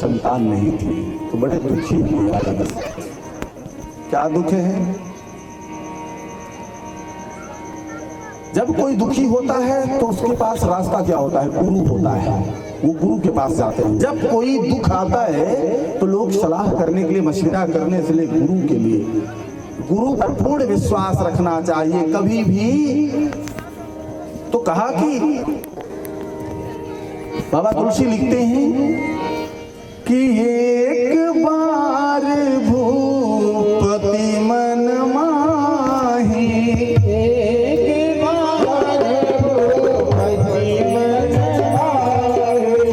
संतान नहीं थी तो बड़े दुखी थे। क्या दुख है? जब कोई दुखी होता है तो उसके पास रास्ता क्या होता है? गुरु होता है, वो गुरु के पास जाते हैं। जब कोई दुख आता है तो लोग सलाह करने के लिए, मशविरा करने के लिए गुरु के लिए, गुरु पर पूर्ण विश्वास रखना चाहिए कभी भी। तो कहा कि बाबा तुलसी लिखते हैं कि एक बार भूपति मन माही, एक बार भूपति मन माही,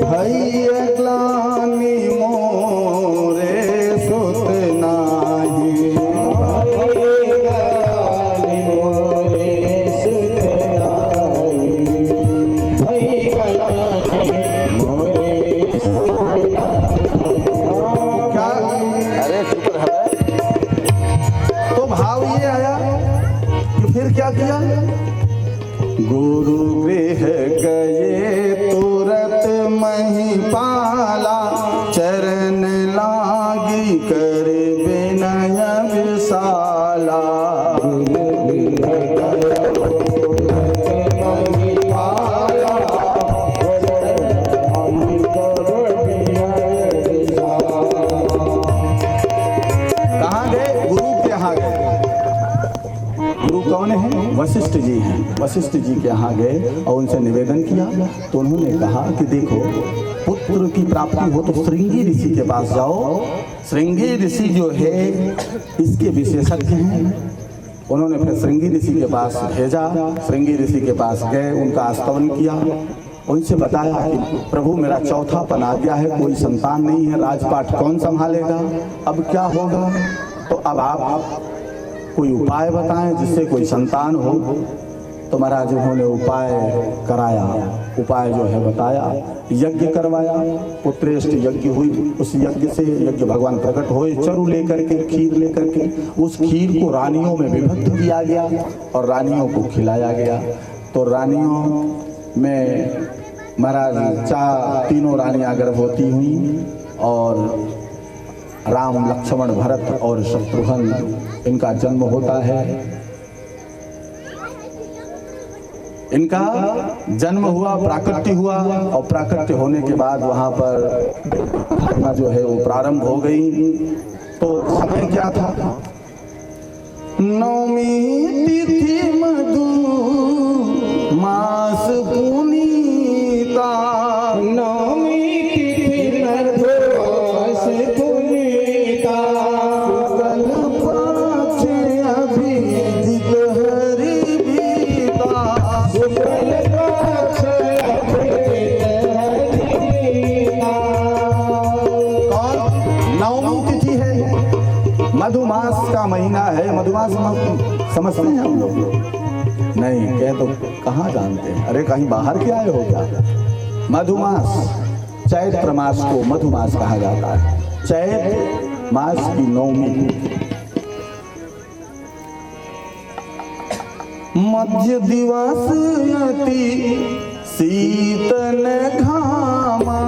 भैया ग्लानि मोरे सुत नाही, भैया ग्लानि मोरे सुत नाही, भैया ग्लानि मोरे सुत नाही। क्या? अरे चुप रह। तो भाव ये आया कि फिर क्या किया? गुरु गृह गए तुरत महिपाला, चरण लागी कर विनय विशाला। कहाँ गए? गुरु के यहाँ गए। गुरु कौन है? वशिष्ठ जी हैं। वशिष्ठ जी के यहाँ गए और उनसे निवेदन किया तो उन्होंने कहा कि देखो, पुत्र की प्राप्ति हो तो श्रृंगी ऋषि के पास जाओ। श्रृंगी ऋषि जो है इसके विशेषज्ञ हैं। उन्होंने फिर श्रृंगी ऋषि के पास भेजा। श्रृंगी ऋषि के पास गए, उनका आस्तवन किया, उनसे बताया कि प्रभु मेरा चौथापन आ गया है, कोई संतान नहीं है, राजपाट कौन संभालेगा, अब क्या होगा? तो अब आप कोई उपाय बताएं जिससे कोई संतान हो। तो महाराज उन्होंने उपाय कराया, उपाय जो है बताया, यज्ञ करवाया, पुत्रेष्ट यज्ञ हुई। उस यज्ञ से यज्ञ भगवान प्रकट हुए, चरु लेकर के, खीर लेकर के। उस खीर को रानियों में विभक्त किया गया और रानियों को खिलाया गया। तो रानियों में महाराज तीनों रानियां गर्भवती हुई और राम, लक्ष्मण, भरत और शत्रुघ्न इनका जन्म होता है। इनका जन्म हुआ, प्राकट्य हुआ और प्राकट्य होने के बाद वहां पर घटना जो है वो प्रारंभ हो गई। तो समय क्या था? नवमी तिथि मधु मास पुनीता, नवमी तिथि मधु मास पुनीता, शुक्ल पक्ष अभिजित हरि बीता, शुक्ल पक्ष अभिजित हरि बीता। कौन? नवमी तिथि है, मधुमास का महीना है। मधुमास समझते हैं हम लोग? नहीं कह तो कहाँ जानते हैं? अरे कहीं बाहर के आए हो क्या? मधुमास, चैत्र मास को मधुमास कहा जाता है। चैत्र मास की नौमी। मध्य दिवस अति शीतल घामा,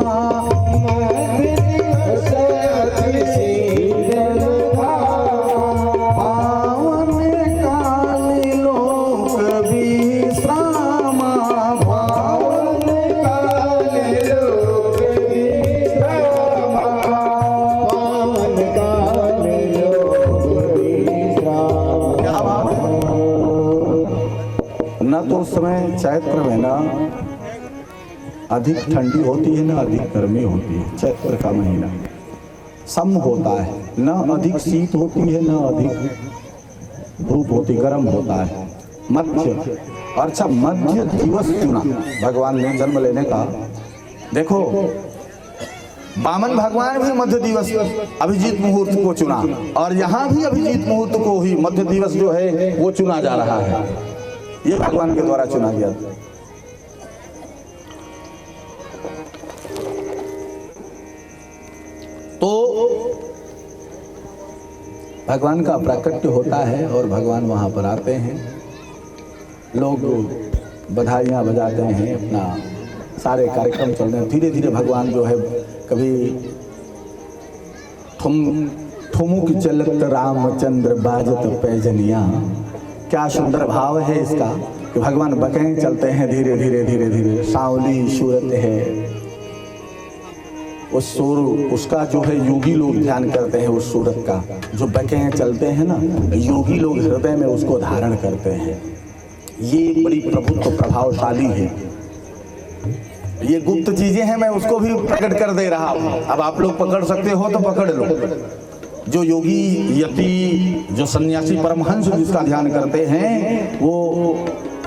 मध्य दिवस अति शीतल तो उस समय चैत्र में ना अधिक ठंडी होती है, ना अधिक गर्मी होती है। चैत्र का महीना सम होता है, ना अधिक शीत होती है, ना अधिक धूप होती, गर्म होता है, मध्य। अच्छा, मध्य दिवस चुना भगवान ने जन्म लेने का। देखो वामन भगवान भी मध्य दिवस अभिजीत मुहूर्त को चुना और यहाँ भी अभिजीत मुहूर्त को ही मध्य दिवस जो है वो चुना जा रहा है। ये भगवान के द्वारा चुना गया। तो भगवान का प्राकट्य होता है और भगवान वहां पर आते हैं। लोग बधाइयां बजाते हैं, अपना सारे कार्यक्रम चल रहे हैं। धीरे धीरे भगवान जो है कभी ठुमुक चलत रामचंद्र बाजत पैजनिया। क्या सुंदर भाव है इसका कि भगवान बकें चलते हैं धीरे धीरे धीरे धीरे, सांवली सूरत है। उस सूर उसका जो है योगी लोग ध्यान करते हैं, उस सूरत का जो बकें चलते हैं ना, योगी लोग हृदय में उसको धारण करते हैं। ये बड़ी प्रभुत्व प्रभावशाली है। ये गुप्त चीजें हैं, मैं उसको भी प्रकट कर दे रहा हूं। अब आप लोग पकड़ सकते हो तो पकड़ लो। जो योगी यति, जो सन्यासी परमहंस जिसका ध्यान करते हैं, वो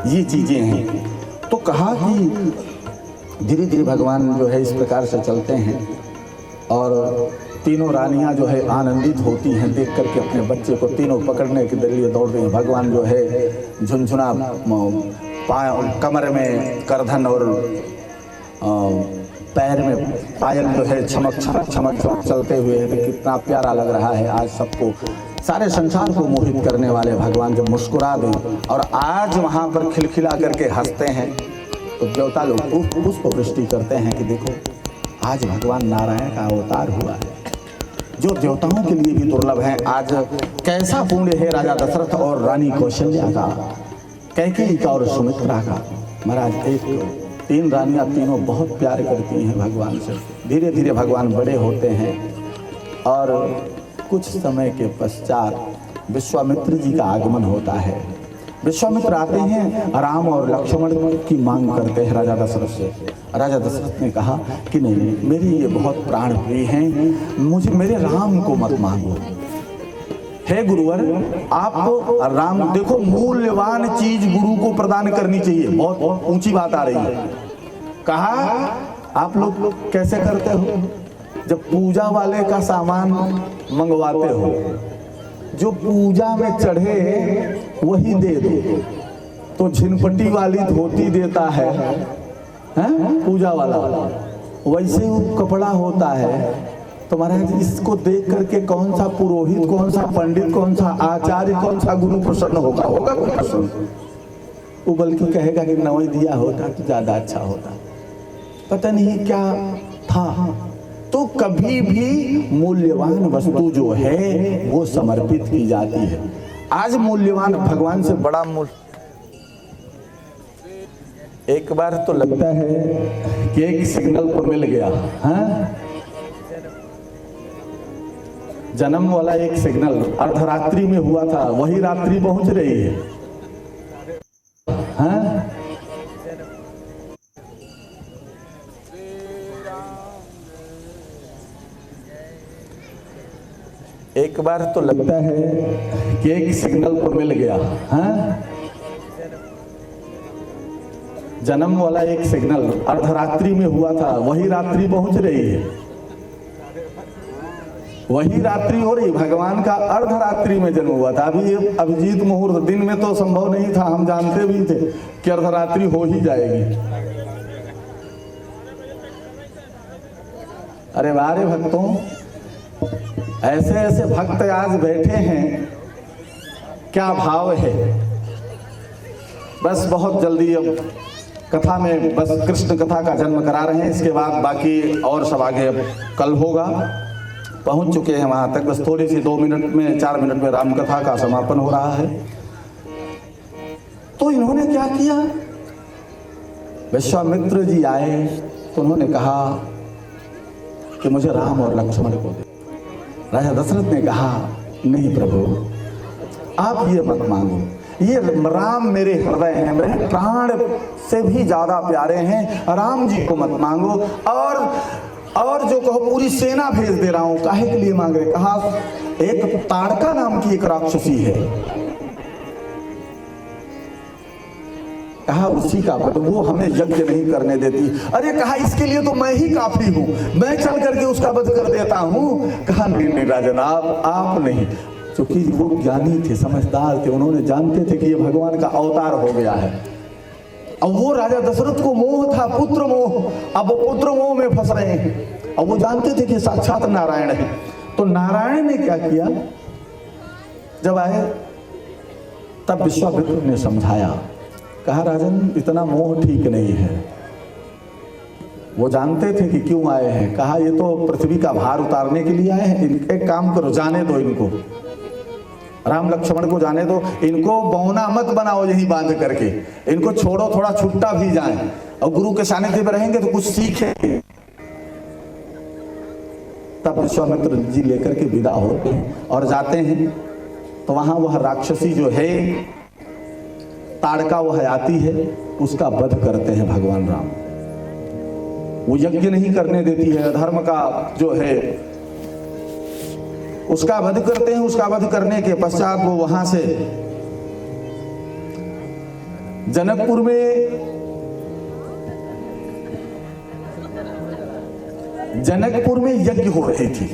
ये चीजें हैं। तो कहा कि धीरे धीरे भगवान जो है इस प्रकार से चलते हैं और तीनों रानियां जो है आनंदित होती हैं देख करके अपने बच्चे को। तीनों पकड़ने के लिए दौड़ रही हैं। भगवान जो है झुनझुना कमर में करधन और पैर में पायल जो है छमक छमक छमक छमक चलते हुए है। तो कितना प्यारा लग रहा है। आज सबको, सारे संसार को मोहित करने वाले भगवान जब मुस्कुरा दें और आज वहाँ पर खिलखिला करके हंसते हैं तो देवता लोग पुष्प वृष्टि करते हैं कि देखो आज भगवान नारायण का अवतार हुआ है, जो देवताओं के लिए भी दुर्लभ है। आज कैसा पुण्य है राजा दशरथ और रानी कौशल्या का, कैकेयी का और सुमित्रा का। महाराज एक तीन रानियां, तीनों बहुत प्यार करती हैं भगवान से। धीरे धीरे भगवान बड़े होते हैं और कुछ समय के पश्चात विश्वामित्र जी का आगमन होता है। विश्वामित्र आते हैं, राम और लक्ष्मण की मांग करते हैं राजा दशरथ से। राजा दशरथ ने कहा कि नहीं, मेरी ये बहुत प्राण प्रिय हैं, मुझे मेरे राम को मत मांगो। हे गुरुवर, आप राम, देखो मूल्यवान चीज गुरु को प्रदान करनी चाहिए। बहुत ऊंची बात आ रही है। कहा आप लोग कैसे करते हो? जब पूजा वाले का सामान मंगवाते हो, जो पूजा में चढ़े वही दे दो। तो झिनपट्टी वाली धोती देता है, पूजा वाला, वैसे वो कपड़ा होता है। तो महाराज इसको देख करके कौन सा पुरोहित, कौन सा पंडित, कौन सा आचार्य, कौन सा गुरु प्रसन्न होगा? होगा कोई प्रसन्न? वो बल्कि कहेगा कि नवई दिया होता तो ज्यादा अच्छा होता। पता नहीं क्या था। तो कभी भी मूल्यवान वस्तु जो है वो समर्पित की जाती है। आज मूल्यवान भगवान से बड़ा मूल्य। एक बार तो लगता है कि एक सिग्नल को मिल गया, हाँ? जन्म वाला एक सिग्नल अर्धरात्रि में हुआ था, वही रात्रि पहुंच रही है, हाँ? एक बार तो लगता है कि एक सिग्नल को मिल गया, हाँ? जन्म वाला एक सिग्नल अर्धरात्रि में हुआ था, वही रात्रि पहुंच रही है, वही रात्रि हो रही। भगवान का अर्धरात्रि में जन्म हुआ था। अभी ये अभिजीत मुहूर्त दिन में तो संभव नहीं था, हम जानते भी थे कि अर्धरात्रि हो ही जाएगी। अरे वारे भक्तों, ऐसे ऐसे भक्त आज बैठे हैं, क्या भाव है। बस बहुत जल्दी अब कथा में बस कृष्ण कथा का जन्म करा रहे हैं, इसके बाद बाकी और सब आगे अब कल होगा। पहुंच चुके हैं वहां तक, बस थोड़ी सी 2 मिनट में 4 मिनट में राम कथा का समापन हो रहा है। तो इन्होंने क्या किया, विश्वामित्र जी आए तो उन्होंने कहा कि मुझे राम और लक्ष्मण को दे। राजा दशरथ ने कहा नहीं प्रभु, आप ये मत मांगो, ये राम मेरे हृदय हैं, मेरे प्राण से भी ज्यादा प्यारे हैं, राम जी को मत मांगो। और जो कहो पूरी सेना भेज दे रहा हूं। काहे के लिए मांग रहे? कहा एक ताड़का नाम की एक राक्षसी है, कहा उसी का वध, वो हमें यज्ञ नहीं करने देती। अरे कहा इसके लिए तो मैं ही काफी हूं, मैं चल करके उसका वध कर देता हूं। कहा नहीं राजन, आप नहीं। क्योंकि वो ज्ञानी थे, समझदार थे, उन्होंने जानते थे कि ये भगवान का अवतार हो गया है। अब वो राजा दशरथ को मोह था, पुत्र मोह, अब वो पुत्र मोह में फंस रहे हैं। और वो जानते थे कि साक्षात नारायण है। तो नारायण ने क्या किया, जब आए तब विश्वामित्र ने समझाया, कहा राजन इतना मोह ठीक नहीं है। वो जानते थे कि क्यों आए हैं। कहा ये तो पृथ्वी का भार उतारने के लिए आए हैं, एक काम करो, जाने दो इनको, राम लक्ष्मण को जाने दो, इनको बौना मत बनाओ यही बांध करके, इनको छोड़ो, थोड़ा छुट्टा भी जाए और गुरु के सानिध्य में रहेंगे तो कुछ सीखेंगे। तब विश्वामित्र जी लेकर के विदा होते हैं और जाते हैं तो वहां वह राक्षसी जो है ताड़का वह आती है, उसका वध करते हैं भगवान राम। वो यज्ञ नहीं करने देती है, धर्म का जो है उसका वध करते हैं। उसका वध करने के पश्चात वो वहां से जनकपुर में यज्ञ हो रही थी,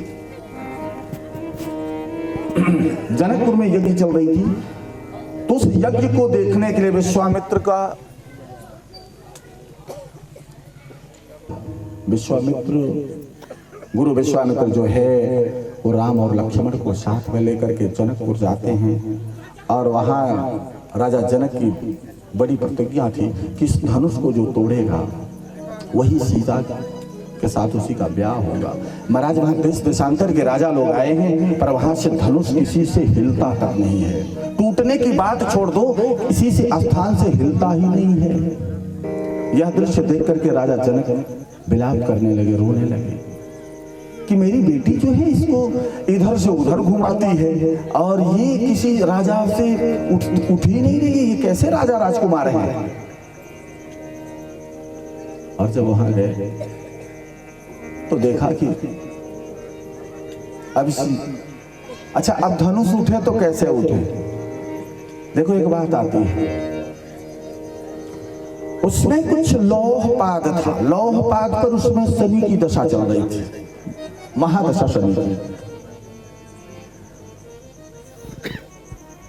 जनकपुर में यज्ञ चल रही थी। तो उस यज्ञ को देखने के लिए विश्वामित्र गुरु विश्वामित्र जो है वो राम और लक्ष्मण को साथ में लेकर के जनकपुर जाते हैं। और वहां राजा जनक की बड़ी प्रतिज्ञा थी कि इस धनुष को जो तोड़ेगा वही सीता के साथ उसी का ब्याह होगा। महाराज वहां देश देशांतर के राजा लोग आए हैं, पर वहां से धनुष किसी से हिलता तक नहीं है। टूटने की बात छोड़ दो, किसी से स्थान से हिलता ही नहीं है। यह दृश्य देख करके राजा जनक विलाप करने लगे, रोने लगे कि मेरी बेटी जो है इसको इधर से उधर घुमाती है और ये किसी राजा से उठ ही नहीं रही, ये कैसे राजा राजकुमार हैं। और जब वहां गए तो देखा कि अच्छा अब धनुष उठे तो कैसे उठे। देखो एक बात आती है, उसमें कुछ लौहपाद था, लौहपाद पर उसमें शनि की दशा चल रही थी, महादशा शनि की।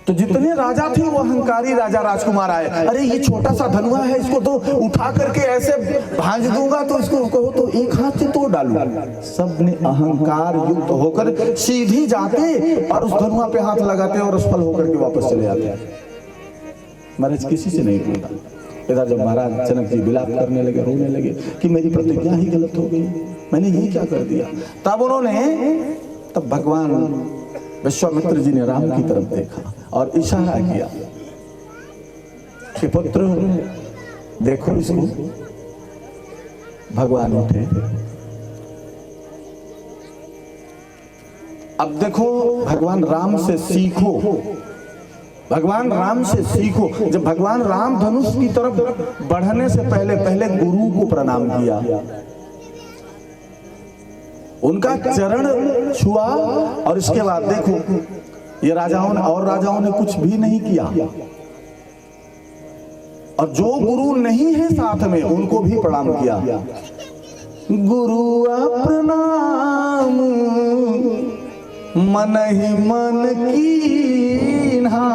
तो जितने राजा थे वो अहंकारी राजा राजकुमार आए, अरे ये छोटा सा धनुआ है, इसको तो उठा करके ऐसे भांज दूंगा तो इसको कहो तो एक हाथ से तोड़ डालूं। सब ने अहंकार युक्त होकर सीधी जाते और उस धनुआ पे हाथ लगाते और असफल होकर के वापस चले जाते। महाराज किसी से नहीं टूटा। इधर जब महाराज जनक जी विलाप करने लगे, रोने लगे कि मेरी प्रतिज्ञा ही गलत हो गई, मैंने ये क्या कर दिया। तब भगवान विश्वामित्र जी ने राम की तरफ देखा और इशारा किया कि पुत्र देखो इसको। भगवान उठे, अब देखो भगवान राम से सीखो, भगवान राम से सीखो। जब भगवान राम धनुष की तरफ बढ़ने से पहले गुरु को प्रणाम किया, उनका चरण छुआ और इसके बाद देखो ये राजाओं ने कुछ भी नहीं किया। और जो गुरु नहीं है साथ में उनको भी प्रणाम किया। गुरु प्रणाम मन ही मन कीन्हा।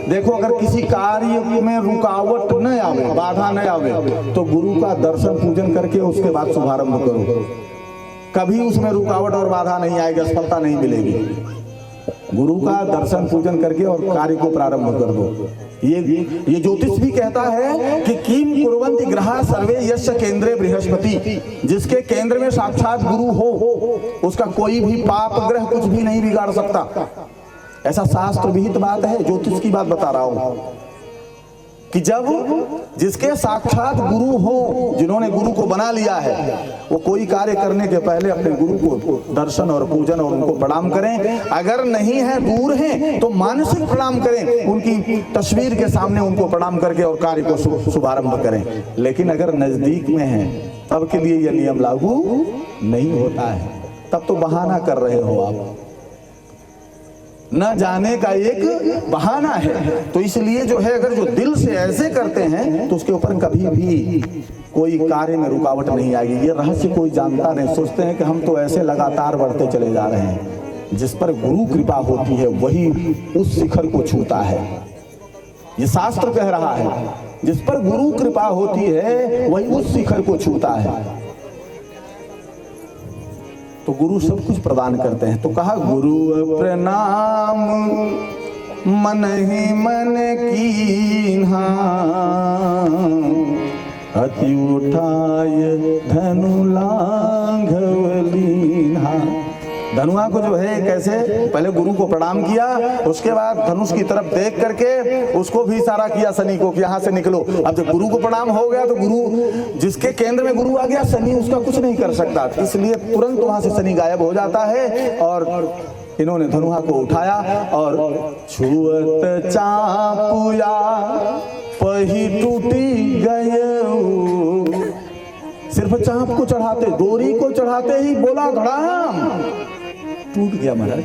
देखो अगर किसी कार्य में रुकावट न आवे, बाधा न आवे, तो गुरु का दर्शन पूजन करके उसके बाद शुभारंभ करो। कभी उसमें रुकावट और बाधा नहीं आएगी, असफलता नहीं मिलेगी। गुरु का दर्शन पूजन करके और कार्य को प्रारंभ कर दो। ये ज्योतिष भी कहता है कि किम कुर्वन्ति ग्रहा सर्वे यस्य केंद्रे बृहस्पति। जिसके केंद्र में साक्षात गुरु हो उसका कोई भी पाप ग्रह कुछ भी नहीं बिगाड़ सकता। ऐसा शास्त्र विहित बात है, ज्योतिष की बात बता रहा हूं कि जब जिसके साक्षात गुरु हो, जिन्होंने गुरु को बना लिया है, वो कोई कार्य करने के पहले अपने गुरु को दर्शन और पूजन और उनको प्रणाम करें। अगर नहीं है, दूर हैं, तो मानसिक प्रणाम करें, उनकी तस्वीर के सामने उनको प्रणाम करके और कार्य को शुभारंभ करें। लेकिन अगर नजदीक में है तब के लिए यह नियम लागू नहीं होता है, तब तो बहाना कर रहे हो आप। न जाने का एक बहाना है। तो इसलिए जो है अगर जो दिल से ऐसे करते हैं तो उसके ऊपर कभी भी कोई कार्य में रुकावट नहीं आएगी। ये रहस्य कोई जानता नहीं, सोचते हैं कि हम तो ऐसे लगातार बढ़ते चले जा रहे हैं। जिस पर गुरु कृपा होती है वही उस शिखर को छूता है। ये शास्त्र कह रहा है, जिस पर गुरु कृपा होती है वही उस शिखर को छूता है। तो गुरु सब कुछ प्रदान करते हैं। तो कहा गुरु प्रणाम मन ही मन कीन्हा, अति उठाय धनु लांघवलीन्हा। धनुआ को जो है कैसे पहले गुरु को प्रणाम किया, उसके बाद धनुष की तरफ देख करके उसको भी इशारा किया शनि को कि यहाँ से निकलो। अब जब गुरु को प्रणाम हो गया तो गुरु जिसके केंद्र में गुरु आ गया शनि उसका कुछ नहीं कर सकता, इसलिए तुरंत वहां से शनि गायब हो जाता है। और इन्होंने धनुआ को उठाया और छुअत चापुया पही टूटी गए। सिर्फ चाप को चढ़ाते, डोरी को चढ़ाते ही बोला धड़ाम, टूट गया महाराज,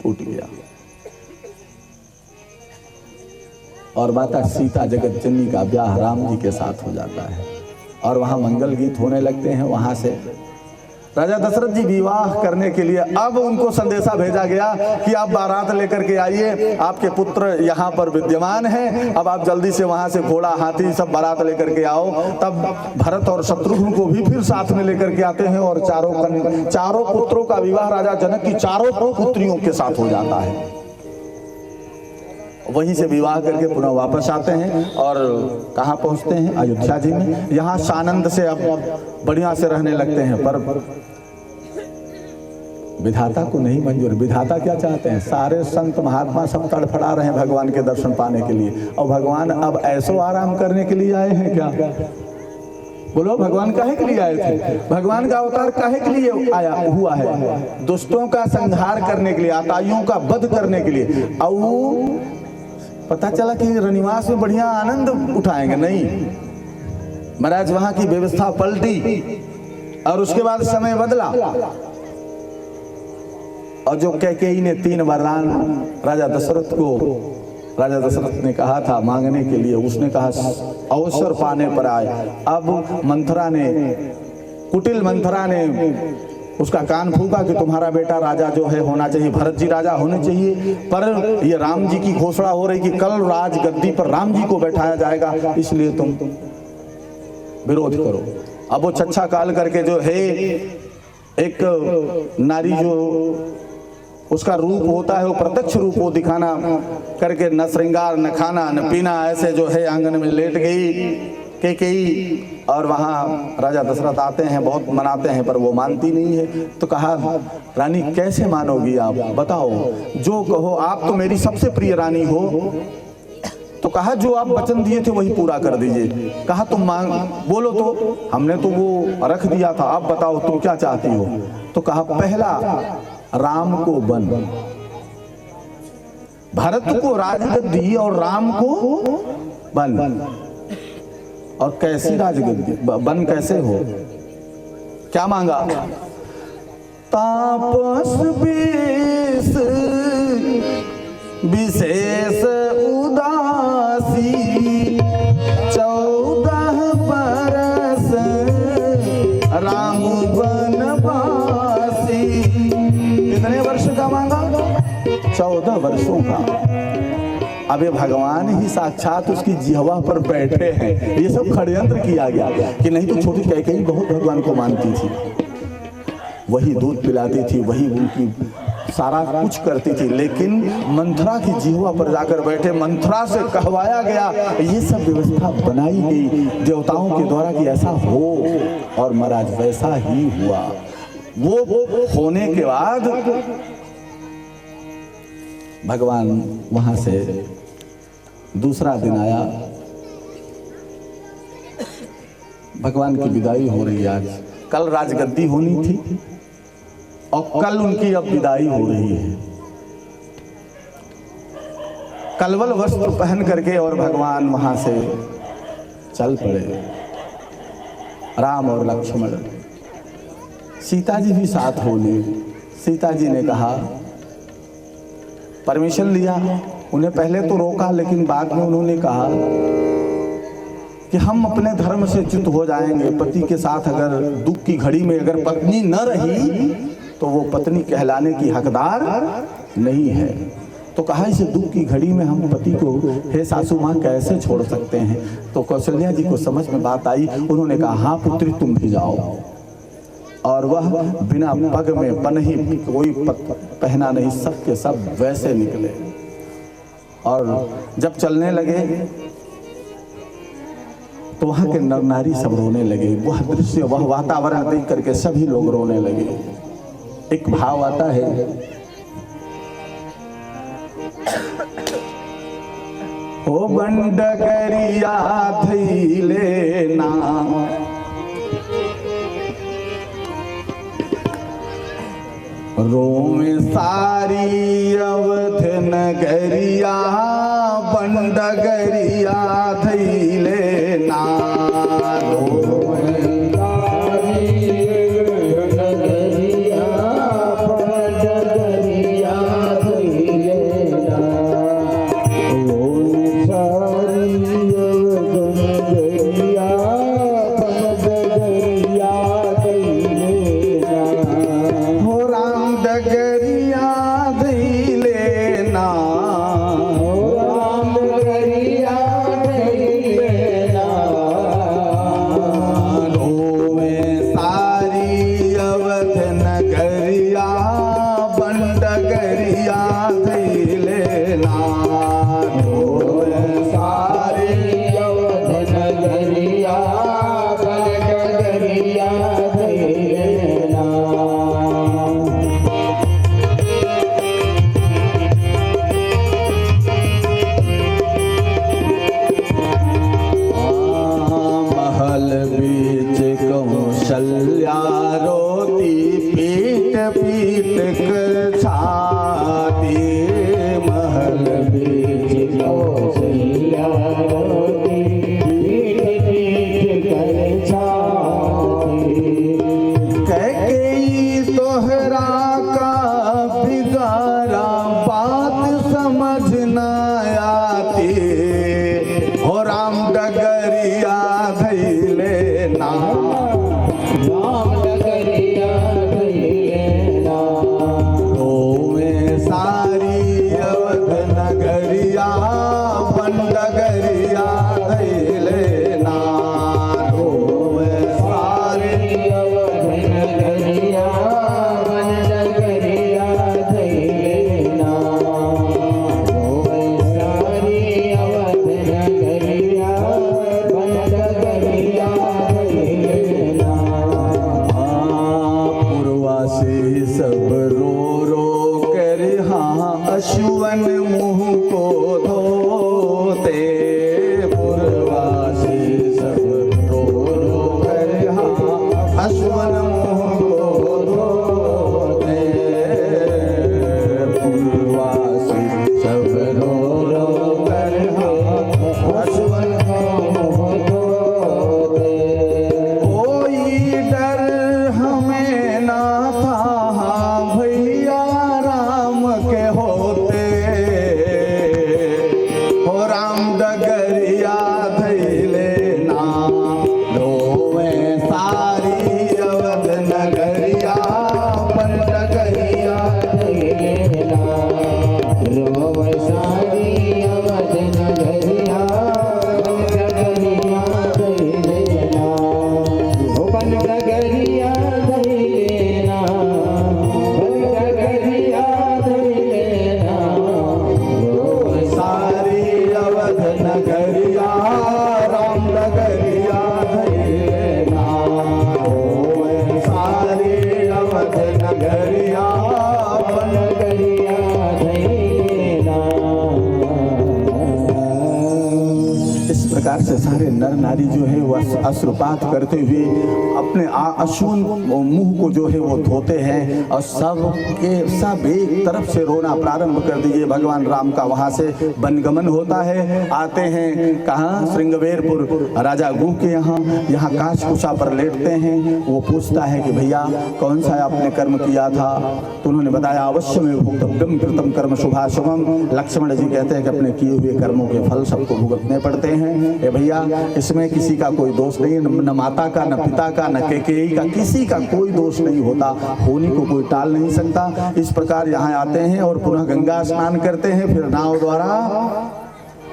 टूट गया। और माता सीता जगत जननी का ब्याह राम जी के साथ हो जाता है और वहां मंगल गीत होने लगते हैं। वहां से राजा दशरथ जी विवाह करने के लिए अब उनको संदेशा भेजा गया कि आप बारात लेकर के आइए, आपके पुत्र यहाँ पर विद्यमान हैं, अब आप जल्दी से वहां से घोड़ा हाथी सब बारात लेकर के आओ। तब भरत और शत्रुघ्न को भी फिर साथ में लेकर के आते हैं और चारों पुत्रों का विवाह राजा जनक की चारों पुत्रियों के साथ हो जाता है। वहीं से विवाह करके पुनः वापस आते हैं और कहाँ पहुँचते हैं? अयोध्या जी में। यहाँ सानंद से अब बढ़िया से रहने लगते हैं, पर विधाता को नहीं मंजूर। विधाता क्या चाहते हैं? सारे संत महात्मा सब तड़फड़ा रहे हैं भगवान के दर्शन पाने के लिए, और भगवान अब ऐसो आराम करने के लिए आए हैं क्या? बोलो, भगवान काहे के लिए आए थे? भगवान का अवतार काहे के लिए आया हुआ है? दुष्टों का संहार करने के लिए, आताइयों का वध करने के लिए। और पता चला कि रनिवास में बढ़िया आनंद उठाएंगे, नहीं, महाराज वहां की व्यवस्था पलटी और उसके बाद समय बदला। और जो कैकेयी ने 3 वरदान राजा दशरथ ने कहा था मांगने के लिए, उसने कहा अवसर पाने पर आए। अब मंथरा ने, कुटिल मंथरा ने उसका कान फूका कि तुम्हारा बेटा राजा जो है होना चाहिए, भरत जी राजा होने चाहिए, पर ये राम जी की घोषणा हो रही कि कल राज गद्दी पर राम जी को बैठाया जाएगा, इसलिए तुम विरोध करो। अब वो छच्छा काल करके जो है एक नारी जो उसका रूप होता है वो प्रत्यक्ष रूप वो दिखाना करके न श्रृंगार न खाना न पीना, ऐसे जो है आंगन में लेट गई कैकेयी। और वहाँ राजा दशरथ आते हैं, बहुत मनाते हैं, पर वो मानती नहीं है। तो कहा रानी कैसे मानोगी आप, बताओ, जो कहो, आप तो मेरी सबसे प्रिय रानी हो। तो कहा जो आप वचन दिए थे वही पूरा कर दीजिए। कहा तुम मांग बोलो, तो हमने तो वो रख दिया था, आप बताओ तुम क्या चाहती हो। तो कहा पहला राम को बन, भरत को राजगद्दी और राम को बन। और कैसी राजगद्दी बन, कैसे हो? क्या मांगा? तापस बीस विशेष उदासी 14 बरस राम बनवासी। कितने वर्ष का मांगा? 14 वर्षों का। अब ये भगवान ही साक्षात उसकी जिह्वा पर बैठे हैं। ये सब षड्यंत्र किया गया कि नहीं तो छोटी कैकेयी बहुत भगवान को मानती थी, वही दूध पिलाती थी, वही उनकी सारा कुछ करती थी, लेकिन मंथरा की जिह्वा पर जाकर बैठे। मंथरा से कहवाया गया, ये सब व्यवस्था बनाई गई देवताओं के द्वारा कि ऐसा हो, और महाराज वैसा ही हुआ। वो होने के बाद भगवान वहां से दूसरा दिन आया। भगवान की विदाई हो रही है आज। कल राजगद्दी होनी थी और कल उनकी अब विदाई हो रही है। कलवल वस्त्र पहन करके और भगवान वहां से चल पड़े। राम और लक्ष्मण, सीता जी भी साथ हो ली। सीता जी ने कहा, परमिशन लिया, उन्हें पहले तो रोका, लेकिन बाद में उन्होंने कहा कि हम अपने धर्म से च्युत हो जाएंगे। पति के साथ अगर दुख की घड़ी में अगर पत्नी न रही तो वो पत्नी कहलाने की हकदार नहीं है। तो कहा इस दुख की घड़ी में हम पति को, हे सासू माँ, कैसे छोड़ सकते हैं? तो कौशल्या जी को समझ में बात आई। उन्होंने कहा, हाँ पुत्री, तुम भी जाओ। और वह बिना पग में पनही कोई पहना नहीं, सब के सब वैसे निकले। और जब चलने लगे तो वहाँ के नर नारी सब रोने लगे। वह दृश्य, वह वातावरण देख करके सभी लोग रोने लगे। एक भाव आता है, ओ बंडगरिया धैले ना, रोमे सारी अवध नगरिया, बंडगरिया धैले ना, रोमे सारी नगरिया, बंडगरिया धैले ना, रोमे सारी अवध नगरिया, बंडगरिया धैले ना, हो राम डगरिया धैले ना, हो राम डगरिया धैले ना, रोमे सारी अवध नगरिया, बंडगरिया धैले ना, रोमे सारी अवध नगरिया, बंडगरिया धैले ना। महल बीच कौशल्या रोती, पीट पीट कर छाती, महल बीच कौशल्या रोती, पीट पीट कर छाती, कैकेयी तोहरा का बिगाड़ा बात समझ न आती, हो राम डगरिया धैले ना, राम डगरिया धैले ना, रोमे सारी अवध नगरिया, बंडगरिया धैले ना, रोमे सारी अवध नगरिया, बंडगरिया धैले ना, रोमे सारी अवध नगरिया, बंडगरिया धैले ना। पूर्वा से सब रो रो कर हाँ अश्वन मुँह को धोते, पूर्वा से सब रो रो कर हाँ अश्वन मुँह को धोते, पूर्वा से सब रो रो कर हाँ अश्वन मुँह धोते, कोई डर हमें ना था भैया राम के होते, हो राम डगरिया धैले ना, रोवे सारी अवध नगरिया, बंडगरिया धैले ना, रोवे सारी अवध नगरिया, बंडगरिया धैले ना, हो बंडगरिया धैले ना, बंडगरिया धैले ना, रोवे सारी अवध नगरिया, राम डगरिया धैले ना, रोवे सारी अवध नगरिया, बंडगरिया धैले ना। इस प्रकार से सारे नर नारी जो है वह अश्रुपात करते हुए अपने अश्वन मुंह को जो है वो धोते हैं, और सब एक तरफ से रोना प्रारंभ कर दिए। भगवान राम का वहाँ से वनगमन होता है, आते हैं कहाँ, श्रृंगवेरपुर राजा गुह के यहाँ काशकुशा पर लेटते हैं। वो पूछता है कि भैया कौन सा आपने कर्म किया था? तो उन्होंने बताया अवश्य में भुगतव्यम कृतम कर्म शुभाशुभम। लक्ष्मण जी कहते हैं कि अपने किए हुए कर्मों के फल सबको भुगतने पड़ते हैं। ये भैया इसमें किसी का कोई दोष नहीं, न माता का, न पिता का, न कैकेयी का, किसी का कोई दोष नहीं होता, होनी को कोई टाल नहीं सकता। इस प्रकार यहाँ आते हैं और पुनः गंगा स्नान करते हैं, फिर नाव द्वारा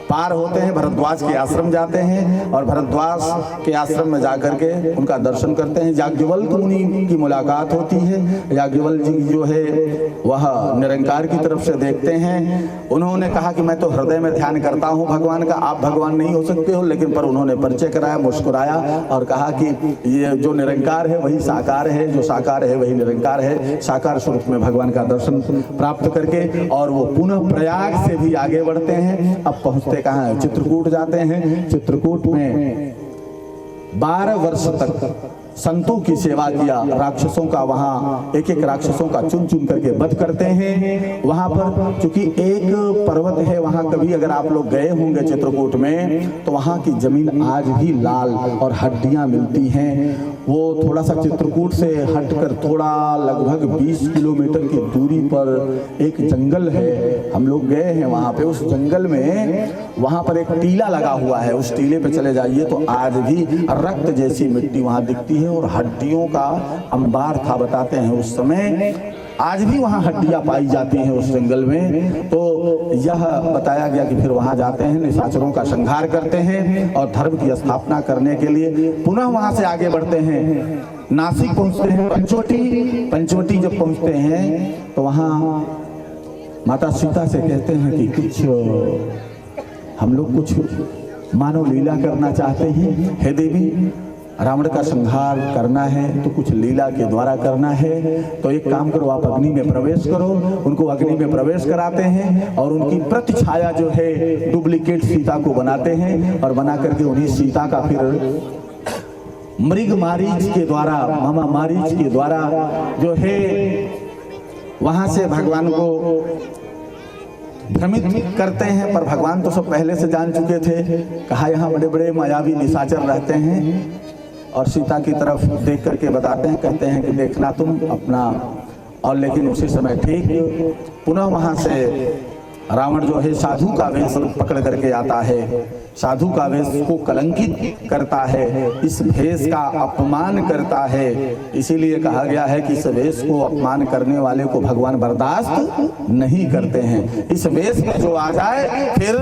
पार होते हैं, भरद्वाज के आश्रम जाते हैं और भरद्वाज के आश्रम में जाकर के उनका दर्शन करते हैं। याज्ञवल्क्य मुनि की मुलाकात होती है। याज्ञवल्क्य जी जो है वह निरंकार की तरफ से देखते हैं। उन्होंने कहा कि मैं तो हृदय में ध्यान करता हूँ भगवान का, आप भगवान नहीं हो सकते हो, लेकिन पर उन्होंने परिचय कराया, मुस्कुराया और कहा कि ये जो निरंकार है वही साकार है, जो साकार है वही निरंकार है। साकार स्वरूप में भगवान का दर्शन प्राप्त करके और वो पुनः प्रयाग से भी आगे बढ़ते हैं। अब पहुंचते कहाँ है? चित्रकूट जाते हैं। चित्रकूट में 12 वर्ष तक संतों की सेवा किया। राक्षसों का वहाँ एक एक राक्षसों का चुन चुन करके वध करते हैं। वहाँ पर चूंकि एक पर्वत है, वहाँ कभी अगर आप लोग गए होंगे चित्रकूट में तो वहाँ की जमीन आज भी लाल और हड्डियाँ मिलती हैं। वो थोड़ा सा चित्रकूट से हटकर थोड़ा लगभग 20 किलोमीटर की दूरी पर एक जंगल है, हम लोग गए हैं वहाँ पे। उस जंगल में वहाँ पर एक टीला लगा हुआ है, उस टीले पे चले जाइए तो आज भी रक्त जैसी मिट्टी वहाँ दिखती है और हड्डियों का अंबार था। बताते हैं उस समय आज भी वहाँ हड्डियाँ पाई जाती हैं उस जंगल में। तो यह बताया गया कि फिर वहाँ जाते हैं, निशाचरों का संहार करते हैं और धर्म की स्थापना करने के लिए पुनः वहाँ से आगे बढ़ते हैं। नासिक पहुँचते हैं। पंचवटी जब पहुँचते हैं तो वहाँ माता सीता से कहते हैं कि कुछ हम लोग कुछ मानव लीला करना चाहते हैं। हे देवी, रावण का संहार करना है तो कुछ लीला के द्वारा करना है, तो एक काम करो, आप अग्नि में प्रवेश करो। उनको अग्नि में प्रवेश कराते हैं और उनकी प्रतिछाया जो है डुप्लीकेट सीता को बनाते हैं और बना करके उन्हीं सीता का फिर मृग मारीच के द्वारा, मामा मारीच के द्वारा जो है वहां से भगवान को भ्रमित करते हैं। पर भगवान तो सब पहले से जान चुके थे। कहा यहाँ बड़े बड़े मायावी निशाचर रहते हैं और सीता की तरफ देख करके बताते हैं, कहते हैं कि देखना तुम अपना। और लेकिन उसी समय ठीक पुनः वहां से रावण जो है साधु का वेश पकड़ करके आता है, साधु का वेश को कलंकित करता है, इस भेष का अपमान करता है। इसीलिए कहा गया है कि इस वेश को अपमान करने वाले को भगवान बर्दाश्त नहीं करते हैं। इस वेश में जो आ जाए फिर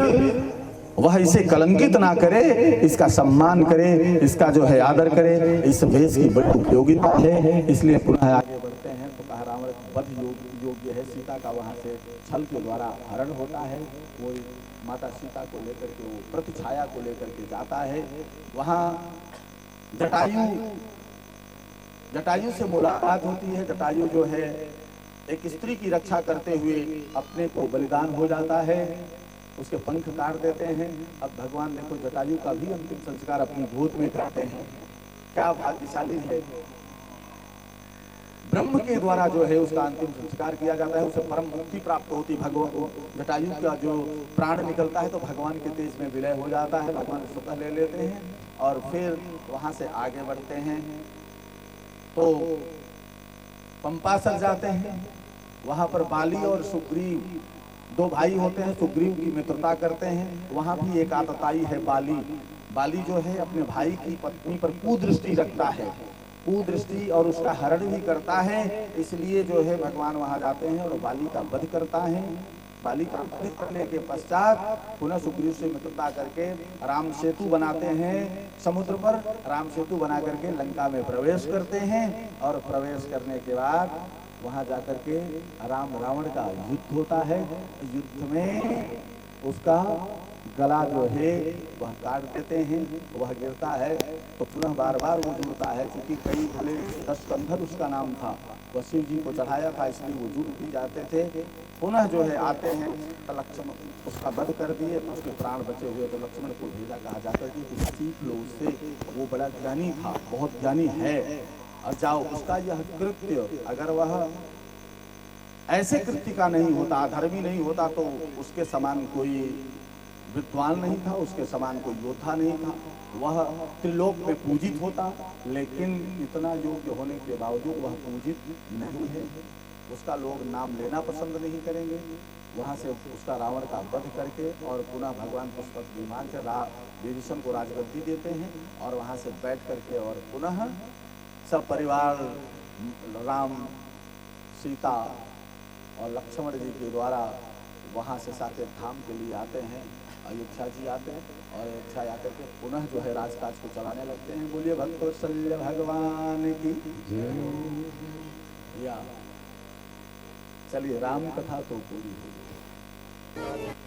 वह इसे कलंकित ना करे, इसका सम्मान करे, इसका जो है आदर करे। इस वेश की बड़ी उपयोगिता है। इसलिए पुनः आगे बढ़ते हैं तो कहा रावण वध योग्य है। सीता का वहां से छल के द्वारा हरण होता है। वो माता सीता को लेकर के, वो प्रतिछाया को लेकर के जाता है। वहां जटायु से मुलाकात होती है। जटायु जो है एक स्त्री की रक्षा करते हुए अपने को बलिदान हो जाता है, उसके पंख काट देते हैं। अब भगवान देखो जटायु का भी अंतिम संस्कार अपनी गोद में करते हैं। क्या भाग्यशाली है। ब्रह्म के द्वारा जो है उसका अंतिम संस्कार किया जाता है, उसे परम मुक्ति प्राप्त होती। भगवान जटायु का जो प्राण निकलता है तो भगवान के तेज में विलय हो जाता है, भगवान स्वतः ले लेते हैं और फिर वहां से आगे बढ़ते हैं तो पंपासर जाते हैं। वहां पर बाली और सुग्रीव दो भाई होते हैं, सुग्रीव की मित्रता करते हैं। वहां भी एक आतताई है बाली जो है अपने भाई की पत्नी पर कुदृष्टि रखता है, कुदृष्टि और उसका हरण भी करता है। इसलिए जो है भगवान वहां जाते हैं और बाली का वध करता है। बाली का वध करने के पश्चात पुनः सुग्रीव से मित्रता करके राम सेतु बनाते हैं समुद्र पर। राम सेतु बना करके लंका में प्रवेश करते हैं और प्रवेश करने के बाद वहां जाकर के राम रावण का युद्ध होता है। युद्ध में उसका गला जो है वह काट देते हैं, वह गिरता है तो पुनः बार बार वो जुड़ता है। क्योंकि कई भले 10 कंधर उसका नाम था, वह शिव जी को चढ़ाया था, इसलिए वो जुड़ भी जाते थे। पुनः जो है आते हैं तो लक्ष्मण उसका वध कर दिए, उसके प्राण बचे हुए तो लक्ष्मण को भेजा, कहा जाता है कि सीख लो उससे, वो बड़ा ज्ञानी था, बहुत ज्ञानी है, और जाओ उसका यह कृत्य अगर वह ऐसे कृत्य का नहीं होता, अधर्मी नहीं होता तो उसके समान कोई विद्वान नहीं था, उसके समान कोई योद्धा नहीं था। वह त्रिलोक में पूजित होता, लेकिन इतना योग्य होने के बावजूद वह पूजित नहीं है। उसका लोग नाम लेना पसंद नहीं करेंगे। वहां से उसका रावण का वध करके और पुनः भगवान पुष्पक विमान से विभीषण को राजगद्दी देते हैं और वहां से बैठ करके और पुनः सब परिवार राम सीता और लक्ष्मण जी के द्वारा वहां से साकेत धाम के लिए आते हैं। अयोध्या जी आते हैं और अयोध्या आकर के पुनः जो है राजकाज को चलाने लगते हैं। बोलिए भक्तोत्सल्य भगवान की या चलिए राम कथा तो पूरी हो गई।